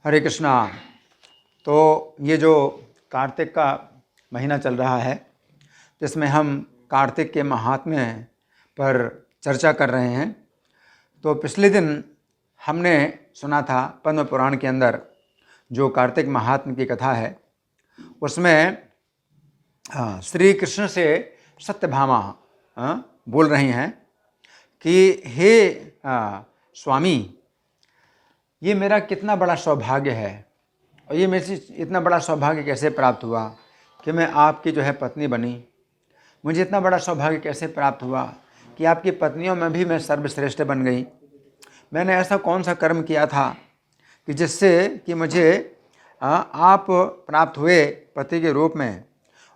हरे कृष्णा। तो ये जो कार्तिक का महीना चल रहा है, जिसमें हम कार्तिक के महात्म्य पर चर्चा कर रहे हैं। तो पिछले दिन हमने सुना था पद्म पुराण के अंदर जो कार्तिक महात्म्य की कथा है, उसमें श्री कृष्ण से सत्यभामा बोल रही हैं कि हे स्वामी, ये मेरा कितना बड़ा सौभाग्य है और ये मेरे से इतना बड़ा सौभाग्य कैसे प्राप्त हुआ कि मैं आपकी जो है पत्नी बनी। मुझे इतना बड़ा सौभाग्य कैसे प्राप्त हुआ कि आपकी पत्नियों में भी मैं सर्वश्रेष्ठ बन गई। मैंने ऐसा कौन सा कर्म किया था कि जिससे कि मुझे आप प्राप्त हुए पति के रूप में,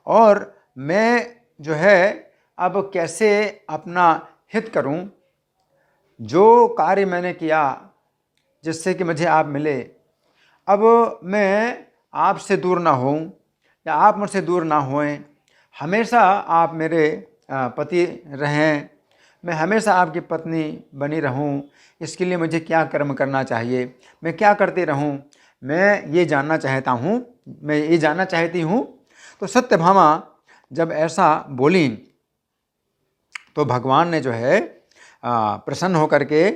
और मैं जो है अब कैसे अपना हित करूं। जो कार्य मैंने किया जिससे कि मुझे आप मिले, अब मैं आपसे दूर ना होऊं या आप मुझसे दूर ना होएं, हमेशा आप मेरे पति रहें, मैं हमेशा आपकी पत्नी बनी रहूं। इसके लिए मुझे क्या कर्म करना चाहिए, मैं क्या करती रहूं, मैं ये जानना चाहती हूँ। तो सत्यभामा जब ऐसा बोली तो भगवान ने जो है प्रसन्न होकर के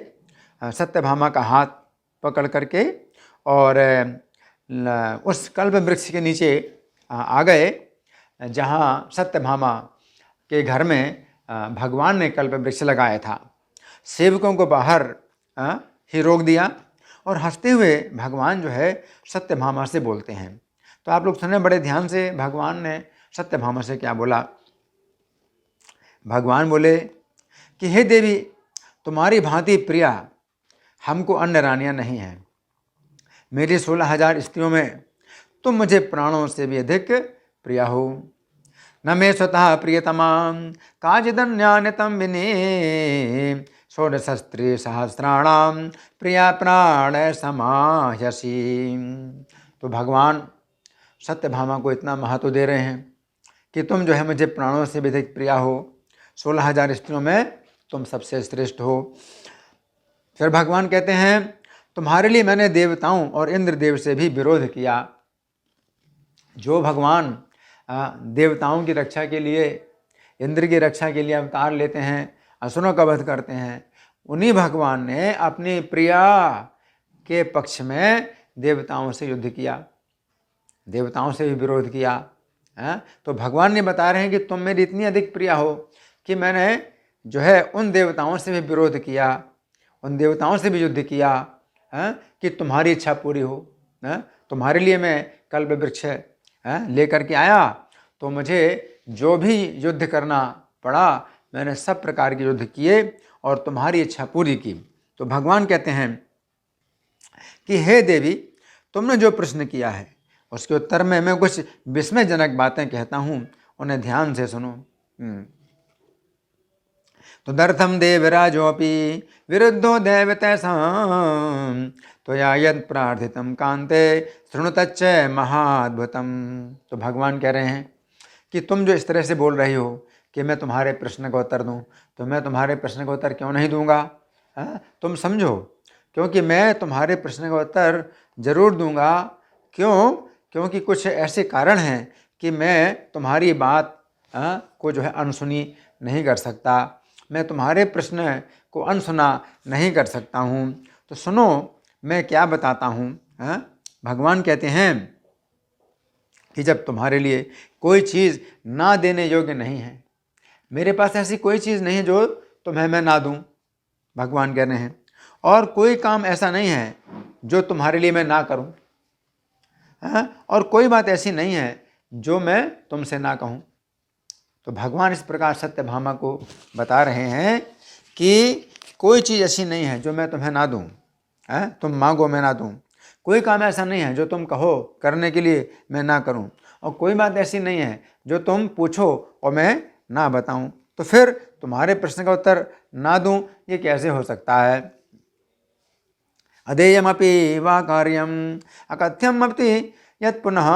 सत्यभामा का हाथ पकड़ करके और उस कल्प वृक्ष के नीचे आ गए, जहाँ सत्यभामा के घर में भगवान ने कल्प वृक्ष लगाया था। सेवकों को बाहर ही रोक दिया और हंसते हुए भगवान जो है सत्यभामा से बोलते हैं। तो आप लोग सुने बड़े ध्यान से, भगवान ने सत्यभामा से क्या बोला। भगवान बोले कि हे देवी, तुम्हारी भांति प्रिया हमको अन्य रानियां नहीं हैं। मेरी 16,000 स्त्रियों में तुम मुझे प्राणों से भी अधिक प्रिया हो। न मे स्वतः प्रियतमा काचिदन्यान्यतम विने षोडशस्त्री सहस्राणाम प्रिया प्राण समाह्यसी। तो भगवान सत्यभामा को इतना महत्व दे रहे हैं कि तुम जो है मुझे प्राणों से भी अधिक प्रिया हो, 16,000 स्त्रियों में तुम सबसे श्रेष्ठ हो। फिर भगवान कहते हैं तुम्हारे लिए मैंने देवताओं और इंद्रदेव से भी विरोध किया। जो भगवान देवताओं की रक्षा के लिए, इंद्र की रक्षा के लिए अवतार लेते हैं, असुरों का वध करते हैं, उन्हीं भगवान ने अपनी प्रिया के पक्ष में देवताओं से युद्ध किया, देवताओं से भी विरोध किया। तो भगवान ने बता रहे हैं कि तुम मेरी इतनी अधिक प्रिया हो कि मैंने जो है उन देवताओं से भी विरोध किया, उन देवताओं से भी युद्ध किया कि तुम्हारी इच्छा पूरी हो। तुम्हारे लिए मैं कल्प वृक्ष लेकर के आया, तो मुझे जो भी युद्ध करना पड़ा मैंने सब प्रकार के युद्ध किए और तुम्हारी इच्छा पूरी की। तो भगवान कहते हैं कि हे देवी, तुमने जो प्रश्न किया है उसके उत्तर में मैं कुछ विस्मयजनक बातें कहता हूँ, उन्हें ध्यान से सुनो। तदर्थम देवराजोपि विरुद्धो दैवतैसां त्वया यद प्रार्थितं कांते शृणुतच्च महाद्भुतम। तो भगवान कह रहे हैं कि तुम जो इस तरह से बोल रही हो कि मैं तुम्हारे प्रश्न का उत्तर दूं, तो मैं तुम्हारे प्रश्न का उत्तर क्यों नहीं दूंगा। तुम समझो, क्योंकि मैं तुम्हारे प्रश्न का उत्तर जरूर दूंगा। क्यों? क्योंकि कुछ ऐसे कारण हैं कि मैं तुम्हारी बात को जो है अनसुनी नहीं कर सकता, मैं तुम्हारे प्रश्न को अनसुना नहीं कर सकता हूँ। तो सुनो मैं क्या बताता हूँ। भगवान कहते हैं कि जब तुम्हारे लिए कोई चीज़ ना देने योग्य नहीं है, मेरे पास ऐसी कोई चीज़ नहीं है जो तुम्हें मैं ना दूँ, भगवान कह रहे हैं, और कोई काम ऐसा नहीं है जो तुम्हारे लिए मैं ना करूँ, और कोई बात ऐसी नहीं है जो मैं तुमसे ना कहूँ। तो भगवान इस प्रकार सत्यभामा को बता रहे हैं कि कोई चीज़ ऐसी नहीं है जो मैं तुम्हें ना दूँ, तुम मांगो मैं ना दूँ। कोई काम ऐसा नहीं है जो तुम कहो करने के लिए मैं ना करूँ, और कोई बात ऐसी नहीं है जो तुम पूछो और मैं ना बताऊँ। तो फिर तुम्हारे प्रश्न का उत्तर ना दूँ, ये कैसे हो सकता है। अधेयमपि वा कार्यम अकथ्यमपि यत् पुनः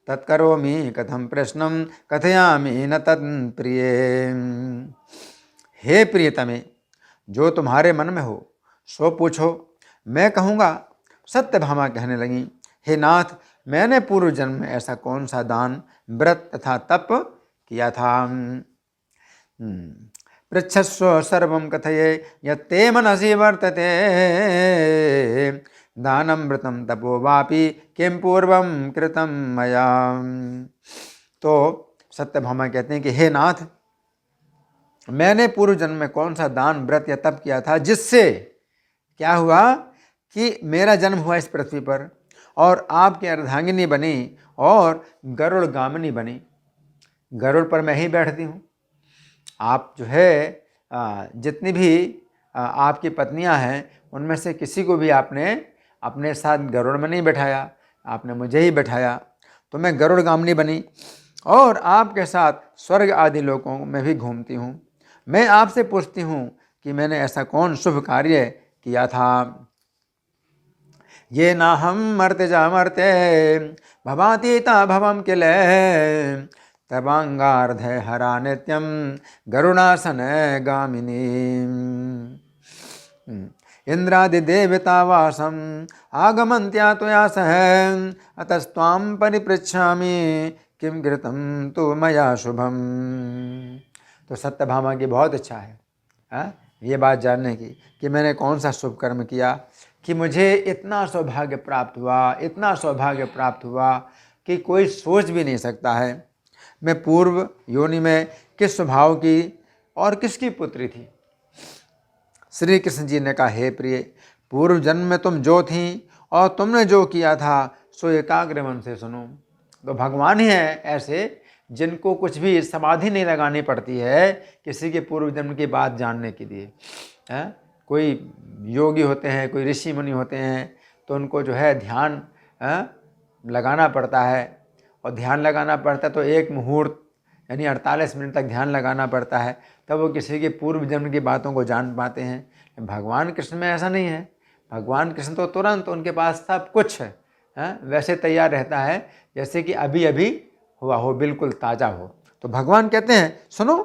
तत्करोमि कथम प्रश्नम कथयामि न तत्प्रिय। हे प्रियतमे, जो तुम्हारे मन में हो सो पूछो, मैं कहूँगा सत्यभामा कहने लगी, हे नाथ, मैंने पूर्व जन्म में ऐसा कौन सा दान, व्रत तथा तप किया था? पृच्छस्व सर्वं कथये यत्ते मनसि वर्तते, दानं व्रतं तपो वापि किं पूर्वं कृतं मया। तो सत्यभामा कहते हैं कि हे नाथ, मैंने पूर्व जन्म में कौन सा दान, व्रत या तप किया था जिससे क्या हुआ कि मेरा जन्म हुआ इस पृथ्वी पर और आपकी अर्धांगिनी बनी और गरुड़ गामिनी बनी। गरुड़ पर मैं ही बैठती हूँ। आप जो है जितनी भी आपकी पत्नियां हैं उनमें से किसी को भी आपने अपने साथ गरुड़ में नहीं बैठाया, आपने मुझे ही बैठाया। तो मैं गरुड़ गामिनी बनी और आपके साथ स्वर्ग आदि लोकों में भी घूमती हूँ। मैं आपसे पूछती हूँ कि मैंने ऐसा कौन शुभ कार्य किया था? ये ना हम मर्ते जा मर्ते भवातीता भवम किल, तवांगार्ध हरा नित्यम गरुणासन गामिनी। इंद्रादि देवता वासम आगमन्त्या त्वया सह, अतस्त्वां परिपृच्छामि किम कृतं तु मया शुभम। तो सत्यभामा की बहुत इच्छा है ये बात जानने की कि मैंने कौन सा शुभ कर्म किया कि मुझे इतना सौभाग्य प्राप्त हुआ, इतना सौभाग्य प्राप्त हुआ कि कोई सोच भी नहीं सकता है। मैं पूर्व योनि में किस स्वभाव की और किसकी पुत्री थी? श्री कृष्ण जी ने कहा, हे प्रिय, पूर्व जन्म में तुम जो थी और तुमने जो किया था सो एकाग्र मन से सुनो। तो भगवान ही है ऐसे जिनको कुछ भी समाधि नहीं लगानी पड़ती है किसी के पूर्व जन्म की बात जानने के लिए। कोई योगी होते हैं, कोई ऋषि मुनि होते हैं तो उनको जो है ध्यान लगाना पड़ता है, और ध्यान लगाना पड़ता है तो एक मुहूर्त यानी 48 मिनट तक ध्यान लगाना पड़ता है, तब वो किसी के पूर्व जन्म की बातों को जान पाते हैं। भगवान कृष्ण में ऐसा नहीं है। भगवान कृष्ण तो तुरंत उनके पास सब कुछ वैसे तैयार रहता है जैसे कि अभी अभी हुआ हो, बिल्कुल ताज़ा हो। तो भगवान कहते हैं, सुनो,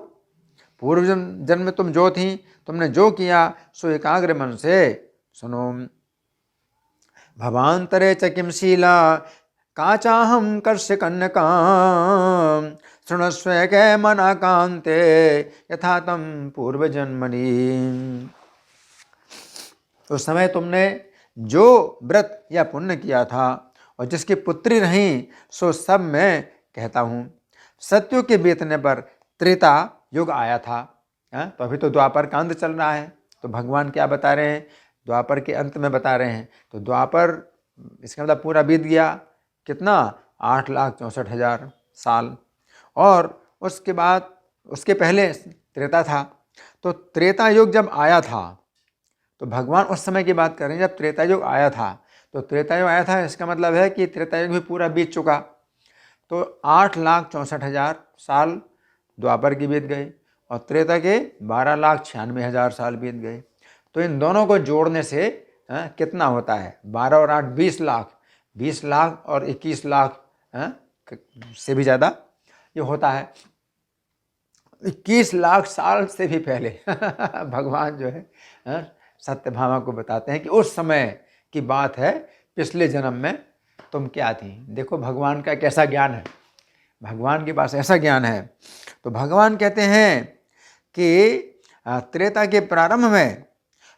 पूर्व जन्म में तुम जो थी, तुमने जो किया सो एकाग्र मन से सुनो। भवांतरे च किम शीला काचाहम कर्ष्य कन्यका, शृणस्व कै मना कांते यथा तम पूर्व जन्मनि। उस समय तुमने जो व्रत या पुण्य किया था और जिसकी पुत्री रही सो सब मैं कहता हूँ। सत्यों के बीतने पर त्रेता युग आया था। तो अभी तो द्वापर का अंत चल रहा है, तो भगवान क्या बता रहे हैं? द्वापर के अंत में बता रहे हैं। तो द्वापर इसका मतलब पूरा बीत गया, कितना? 8,64,000 साल। और उसके बाद उसके पहले त्रेता था। तो त्रेता युग जब आया था तो भगवान उस समय की बात कर रहे हैं जब त्रेता युग आया था। तो त्रेता युग आया था इसका मतलब है कि त्रेता युग भी पूरा बीत चुका। तो 8,64,000 साल द्वापर की बीत गए और त्रेता के 12,96,000 साल बीत गए। तो इन दोनों को जोड़ने से कितना होता है? 12 और 8 20 लाख, 20 लाख और 21 लाख से भी ज़्यादा ये होता है। 21 लाख साल से भी पहले भगवान जो है सत्यभामा को बताते हैं कि उस समय की बात है, पिछले जन्म में तुम क्या थी। देखो भगवान का कैसा ज्ञान है, भगवान के पास ऐसा ज्ञान है। तो भगवान कहते हैं कि त्रेता के प्रारंभ में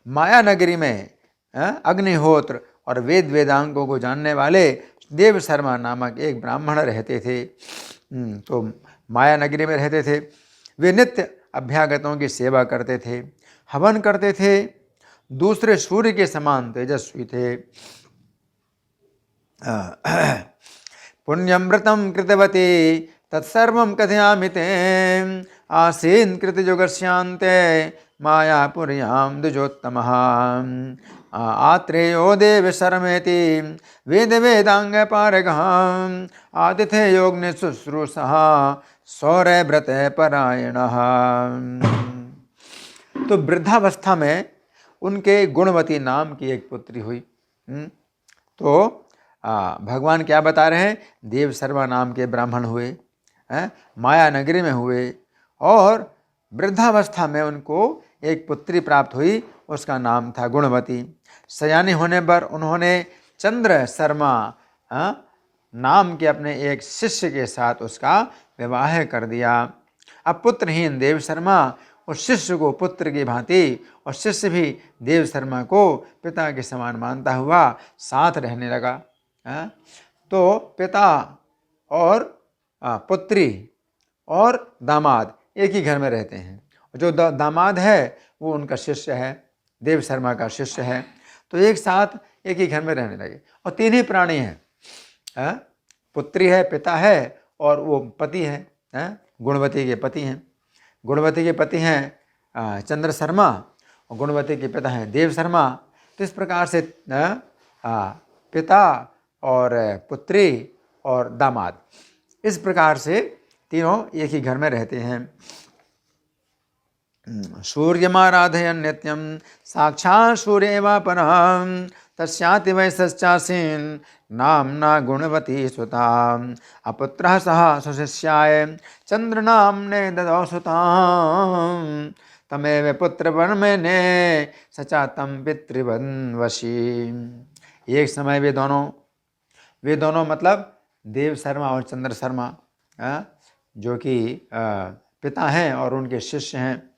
माया नगरी में अग्निहोत्र और वेद वेदांगों को जानने वाले देव शर्मा नामक एक ब्राह्मण रहते थे। तो माया नगरी में रहते थे। वे नित्य अभ्यागतों की सेवा करते थे, हवन करते थे, दूसरे सूर्य के समान तेजस्वी थे। पुण्यमृतं कृतवती तत्सर्वं कथयामि ते, आसीन कृतयुगस्यान्ते मायापुर्यां द्विजोत्तमः। आत्रेयो देव शर्मेति वेद वेदांग पारगः, आतिथेयोग्नि शुश्रूषः सौर्य व्रत परायणः। तो वृद्धावस्था में उनके गुणवती नाम की एक पुत्री हुई। तो भगवान क्या बता रहे हैं? देव शर्मा नाम के ब्राह्मण हुए, माया नगरी में हुए और वृद्धावस्था में उनको एक पुत्री प्राप्त हुई, उसका नाम था गुणवती। सयानी होने पर उन्होंने चंद्र शर्मा नाम के अपने एक शिष्य के साथ उसका विवाह कर दिया। अब पुत्रहीन देव शर्मा उस शिष्य को पुत्र की भांति और शिष्य भी देव शर्मा को पिता के समान मानता हुआ साथ रहने लगा। तो पिता और पुत्री और दामाद एक ही घर में रहते हैं। जो दामाद है वो उनका शिष्य है, देव शर्मा का शिष्य है। तो एक साथ एक ही घर में रहने लगे। और तीन ही प्राणी हैं, पुत्री है, पिता है और वो पति है, गुणवती के पति हैं। गुणवती के पति हैं चंद्र शर्मा और गुणवती के पिता हैं देव शर्मा। तो इस प्रकार से पिता और पुत्री और दामाद, इस प्रकार से तीनों एक ही घर में रहते हैं। सूर्यमाराधयन् नित्यं साक्षात् सूर्येव परं तस्याति वै सश्चासीन् नाम्ना गुणवती सुता अपुत्रः सः स्वशिष्याय चंद्रनाम्ने ददौ सुतां तमेव पुत्रवन्मेने सचातं पितृवन्वशी। एक समय वे दोनों मतलब देव शर्मा और चंद्र शर्मा जो कि पिता हैं और उनके शिष्य हैं,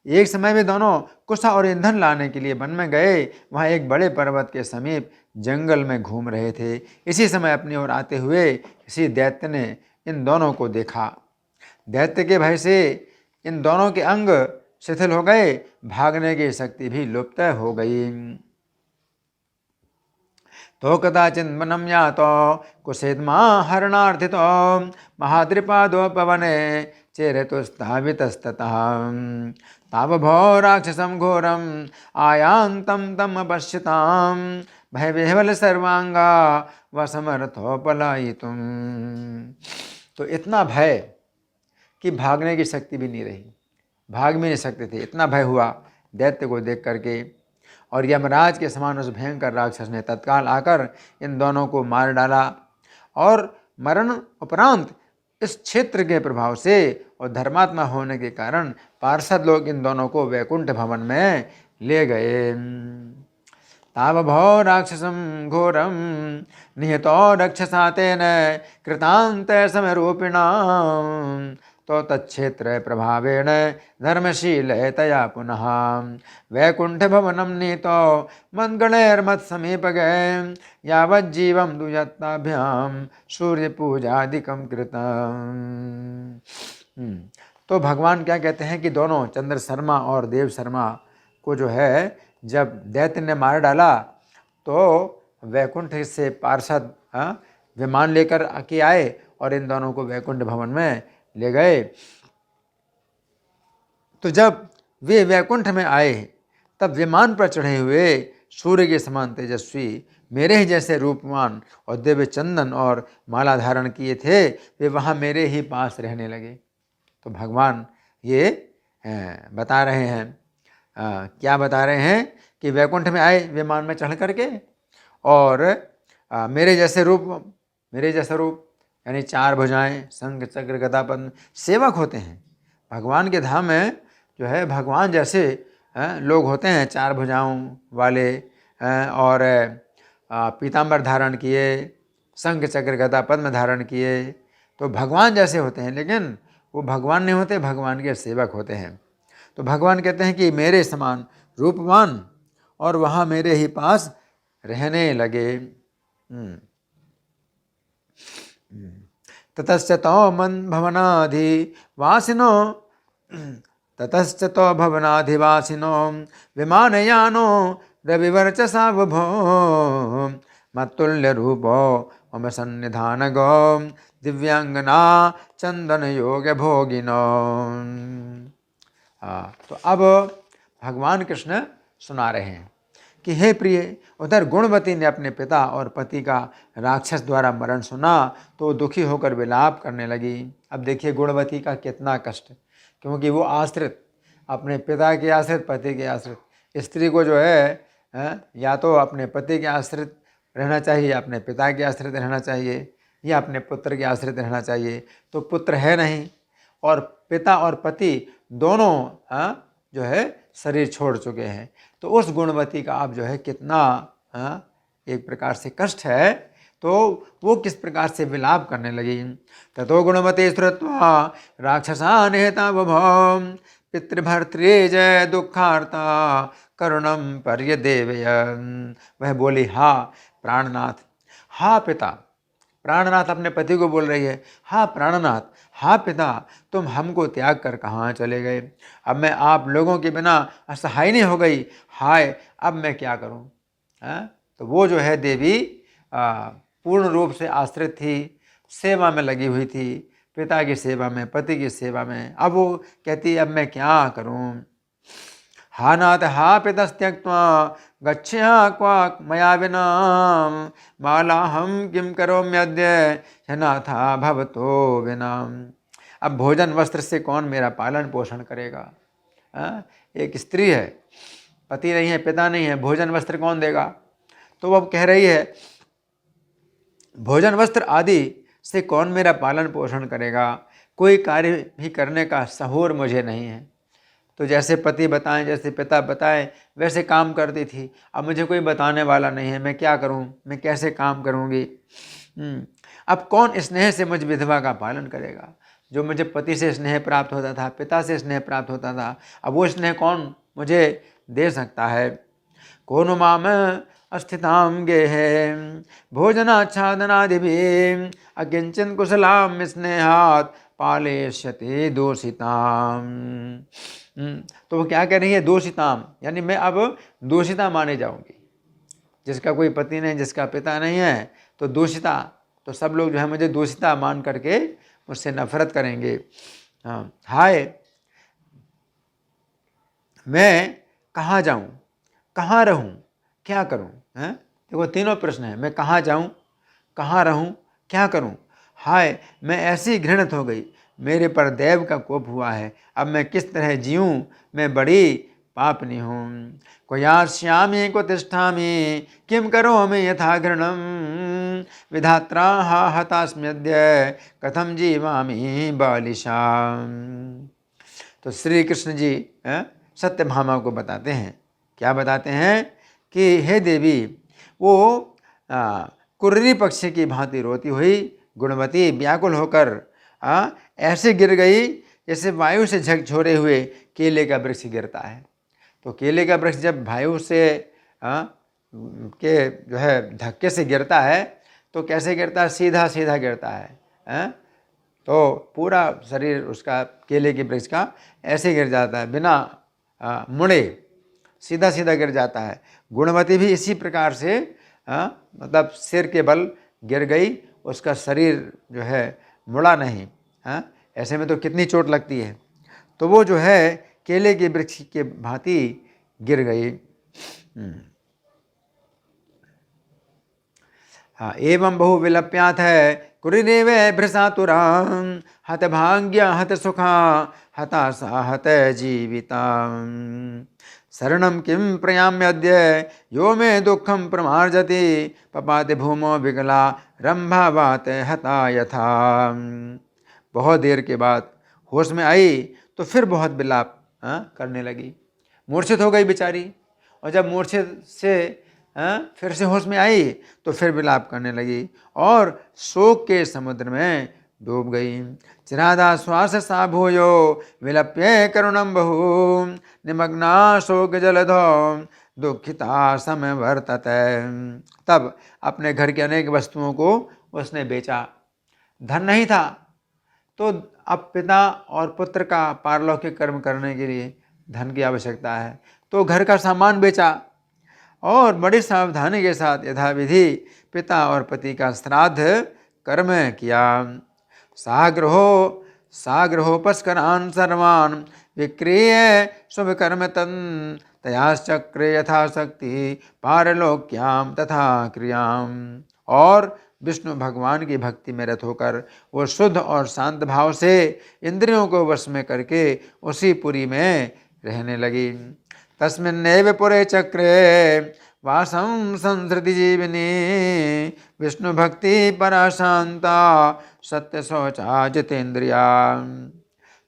एक समय वे दोनों कुशा और ईंधन लाने के लिए वन में गए। वहाँ एक बड़े पर्वत के समीप जंगल में घूम रहे थे। इसी समय अपनी ओर आते हुए किसी दैत्य ने इन दोनों को देखा। दैत्य के भय से इन दोनों के अंग शिथिल हो गए, भागने की शक्ति भी लुप्त हो गई। तो कदाचित् वनं यातो कुसेद्मा हरणार्थितो महाद्रिपादोपवने चेरतुस्तावितस्ततः तावभो राक्षसं घोरम् आयान्तं तम् अपश्यतां भयविह्वल सर्वांगा वसमर्थो पलायितुम्। तो इतना भय कि भागने की शक्ति भी नहीं रही, भाग भी नहीं सकते थे। इतना भय हुआ दैत्य को देख करके। और यमराज के समान उस भयंकर राक्षस ने तत्काल आकर इन दोनों को मार डाला। और मरण उपरांत इस क्षेत्र के प्रभाव से और धर्मात्मा होने के कारण पार्षद लोग इन दोनों को वैकुंठ भवन में ले गए। तावभो राक्षसं घोरं निहतो रक्षसा तेन कृतान्त समरूपिणा तो तच्छेत्र प्रभावेण धर्मशील तया पुनः वैकुंठ भवनं नीतो मद्गणैर्मत् समीप गए यावज्जीवं दुयत्ताभ्यां सूर्य पूजादिकं कृतं। तो भगवान क्या कहते हैं कि दोनों चंद्र शर्मा और देव शर्मा को जो है जब दैत्य ने मार डाला तो वैकुंठ से पार्षद विमान लेकर के आए और इन दोनों को वैकुंठ भवन में ले गए। तो जब वे वैकुंठ में आए तब विमान पर चढ़े हुए सूर्य के समान तेजस्वी मेरे ही जैसे रूपवान और दिव्य चंदन और माला धारण किए थे, वे वहाँ मेरे ही पास रहने लगे। तो भगवान ये बता रहे हैं, क्या बता रहे हैं कि वैकुंठ में आए विमान में चढ़ करके और मेरे जैसे रूप यानी चार भुजाएं, शंख चक्र गदा पद्म, सेवक होते हैं। भगवान के धाम में जो है भगवान जैसे लोग होते हैं, चार भुजाओं वाले और पीताम्बर धारण किए, शंख चक्र गदा पद्म धारण किए, तो भगवान जैसे होते हैं। लेकिन वो भगवान नहीं होते, भगवान के सेवक होते हैं। तो भगवान कहते हैं कि मेरे समान रूपवान और वहाँ मेरे ही पास रहने लगे। ततश्च तो भवनाधिवासिनो विमानयानो रविवर्चसा बुभो मत्तुल्य रूपो मम सन्निधानगो दिव्यांगना चंदन योग भोगिनो। तो अब भगवान कृष्ण सुना रहे हैं कि हे प्रिय, उधर गुणवती ने अपने पिता और पति का राक्षस द्वारा मरण सुना तो दुखी होकर विलाप करने लगी। अब देखिए गुणवती का कितना कष्ट, क्योंकि वो आश्रित, अपने पिता के आश्रित, पति के आश्रित। स्त्री को जो है या तो अपने पति के आश्रित रहना चाहिए, अपने पिता के आश्रित रहना चाहिए, या अपने पुत्र के आश्रित रहना चाहिए। तो पुत्र है नहीं और पिता और पति दोनों जो है शरीर छोड़ चुके हैं। तो उस गुणवती का आप जो है कितना एक प्रकार से कष्ट है, तो वो किस प्रकार से विलाप करने लगी। ततो गुणवते श्रुत्वा राक्षसा निहता बभौ पितृभर्तृ जय दुखार्ता करुणम पर्यदेवयन्। वह बोली, हा प्राणनाथ, हा पिता। प्राणनाथ अपने पति को बोल रही है, हा प्राणनाथ, हा पिता, तुम हमको त्याग कर कहाँ चले गए। अब मैं आप लोगों के बिना असहाय नहीं हो गई। हाय, अब मैं क्या करूं। तो वो जो है देवी पूर्ण रूप से आश्रित थी, सेवा में लगी हुई थी, पिता की सेवा में, पति की सेवा में। अब वो कहती, अब मैं क्या करूं। हा नाथ हा पितस्त्यक्त्वा गच्छ्या क्वाक मया विना बालाहम किम करोम्यद्य नाथा भवतो विना। अब भोजन वस्त्र से कौन मेरा पालन पोषण करेगा। एक स्त्री है, पति नहीं है, पिता नहीं है, भोजन वस्त्र कौन देगा। तो अब कह रही है, भोजन वस्त्र आदि से कौन मेरा पालन पोषण करेगा, कोई कार्य भी करने का सहूर मुझे नहीं है। तो जैसे पति बताएं, जैसे पिता बताएं, वैसे काम करती थी। अब मुझे कोई बताने वाला नहीं है, मैं क्या करूं, मैं कैसे काम करूंगी। अब कौन स्नेह से मुझ विधवा का पालन करेगा। जो मुझे पति से स्नेह प्राप्त होता था, पिता से स्नेह प्राप्त होता था, अब वो स्नेह कौन मुझे दे सकता है। कोनो माम अस्थिताम गेहे भोजनाच्छादनादिभिः अकिंचन कुशलाम स्नेहात् पालेष्यते दोषिताम। तो वो क्या कह रही है, दोषिताम, यानी मैं अब दोषिता माने जाऊंगी। जिसका कोई पति नहीं, जिसका पिता नहीं है, तो दोषिता, तो सब लोग जो है मुझे दोषिता मान करके मुझसे नफरत करेंगे। हाँ, हाय, मैं कहाँ जाऊं, कहाँ रहूं, क्या करूं। देखो तीनों प्रश्न है, मैं कहाँ जाऊं, कहाँ रहूं, क्या करूं। हाय, मैं ऐसी घृणित हो गई, मेरे पर देव का कोप हुआ है। अब मैं किस तरह जीऊं, मैं बड़ी पापनी हूँ। क्वयास्यामि क्व तिष्ठामि किम करोमि यथा घृणम विधात्रा हा हतास्म्यद्य कथम जीवामि बालिशाम। तो श्री कृष्ण जी सत्यभामा को बताते हैं, क्या बताते हैं कि हे देवी, वो कुर्री पक्षी की भांति रोती हुई गुणवती व्याकुल होकर ऐसे गिर गई जैसे वायु से झकझोरे हुए केले का वृक्ष गिरता है। तो केले का वृक्ष जब वायु से के जो है धक्के से गिरता है तो कैसे गिरता है, सीधा सीधा गिरता है। तो पूरा शरीर उसका केले के वृक्ष का ऐसे गिर जाता है, बिना मुड़े सीधा सीधा गिर जाता है। गुणवती भी इसी प्रकार से मतलब सिर के बल गिर गई, उसका शरीर जो है मुड़ा नहीं। ऐसे में तो कितनी चोट लगती है। तो वो जो है केले के वृक्ष के भांति गिर गई। हाँ, एवं बहु विलप्याथ है कुरुदेव भृषातुरा हतभाग्या हत सुखा हताशा हत जीविता शरणम किम प्रयाम्यद्य यो मे दुखम प्रमार्जति पपाति भूमो विकला रंभावात हता यथा। बहुत देर के बाद होश में आई तो फिर बहुत विलाप करने लगी। मूर्छित हो गई बेचारी, और जब मूर्छित से फिर से होश में आई तो फिर विलाप करने लगी और शोक के समुद्र में डूब गई। चिरादा श्वास सा भूयो विलप्य करुणम बहु निमग्ना शोक जलधो दुखिता समय वर्तते। तब अपने घर के अनेक वस्तुओं को उसने बेचा। धन नहीं था तो अब पिता और पुत्र का पारलौकिक कर्म करने के लिए धन की आवश्यकता है, तो घर का सामान बेचा और बड़ी सावधानी के साथ यथाविधि पिता और पति का श्राद्ध कर्म किया। साग्रहोपस्करान् सर्वान् विक्रीय शुभ कर्म तन् तयाश्चक्रे यथाशक्ति पारलोक्याम तथा क्रियाम। और विष्णु भगवान की भक्ति में रत होकर वो शुद्ध और शांत भाव से इंद्रियों को वश में करके उसी पुरी में रहने लगी। तस्मिन्नेव पुरे चक्रे वासं संसृति जीविनी विष्णु भक्ति परा शांता सत्य शौचा जितेंद्रिया।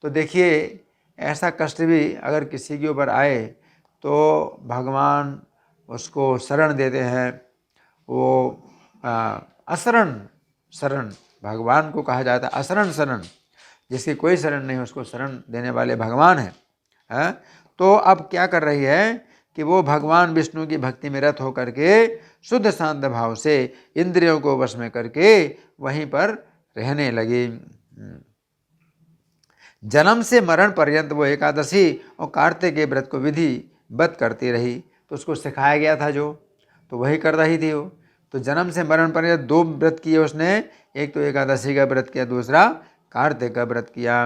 तो देखिए, ऐसा कष्ट भी अगर किसी के ऊपर आए तो भगवान उसको शरण देते हैं वो असरण शरण भगवान को कहा जाता है। असरण शरण, जिसकी कोई शरण नहीं, उसको शरण देने वाले भगवान हैं। तो अब क्या कर रही है कि वो भगवान विष्णु की भक्ति में रत होकर के शुद्ध शांत भाव से इंद्रियों को वश में करके वहीं पर रहने लगी। जन्म से मरण पर्यंत वो एकादशी और कार्तिक के व्रत को विधिवत करती रही। तो उसको सिखाया गया था जो, तो वही कर रही थी वो। तो जन्म से मरण पर्यंत 2 व्रत किए उसने, एक तो एकादशी का व्रत किया, दूसरा कार्तिक का व्रत किया।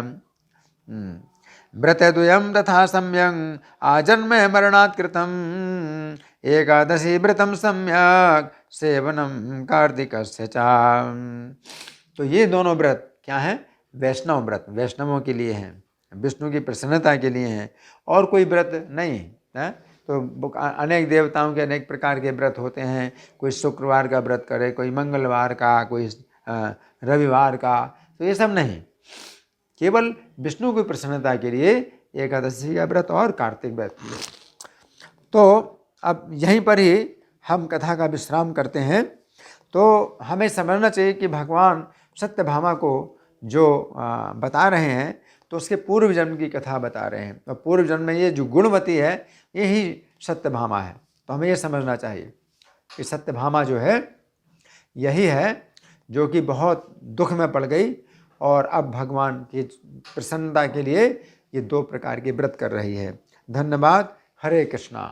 व्रत द्वयम तथा सम्यंग आजन्म मरणात् कृतम एकादशी व्रतम सम्यक सेवनम कार्तिकस्य च। तो ये दोनों व्रत क्या हैं? वैष्णव व्रत, वैष्णवों के लिए हैं, विष्णु की प्रसन्नता के लिए हैं, और कोई व्रत नहीं है। तो अनेक देवताओं के अनेक प्रकार के व्रत होते हैं। कोई शुक्रवार का व्रत करे, कोई मंगलवार का, कोई रविवार का, तो ये सब नहीं, केवल विष्णु की प्रसन्नता के लिए एकादशी का व्रत और कार्तिक व्रत। तो अब यहीं पर ही हम कथा का विश्राम करते हैं। तो हमें समझना चाहिए कि भगवान सत्यभामा को जो बता रहे हैं, तो उसके पूर्व जन्म की कथा बता रहे हैं। तो पूर्व जन्म में ये जो गुणवती है, यही सत्यभामा है। तो हमें ये समझना चाहिए कि सत्यभामा जो है यही है जो कि बहुत दुख में पड़ गई और अब भगवान की प्रसन्नता के लिए ये 2 प्रकार के व्रत कर रही है। धन्यवाद। हरे कृष्णा।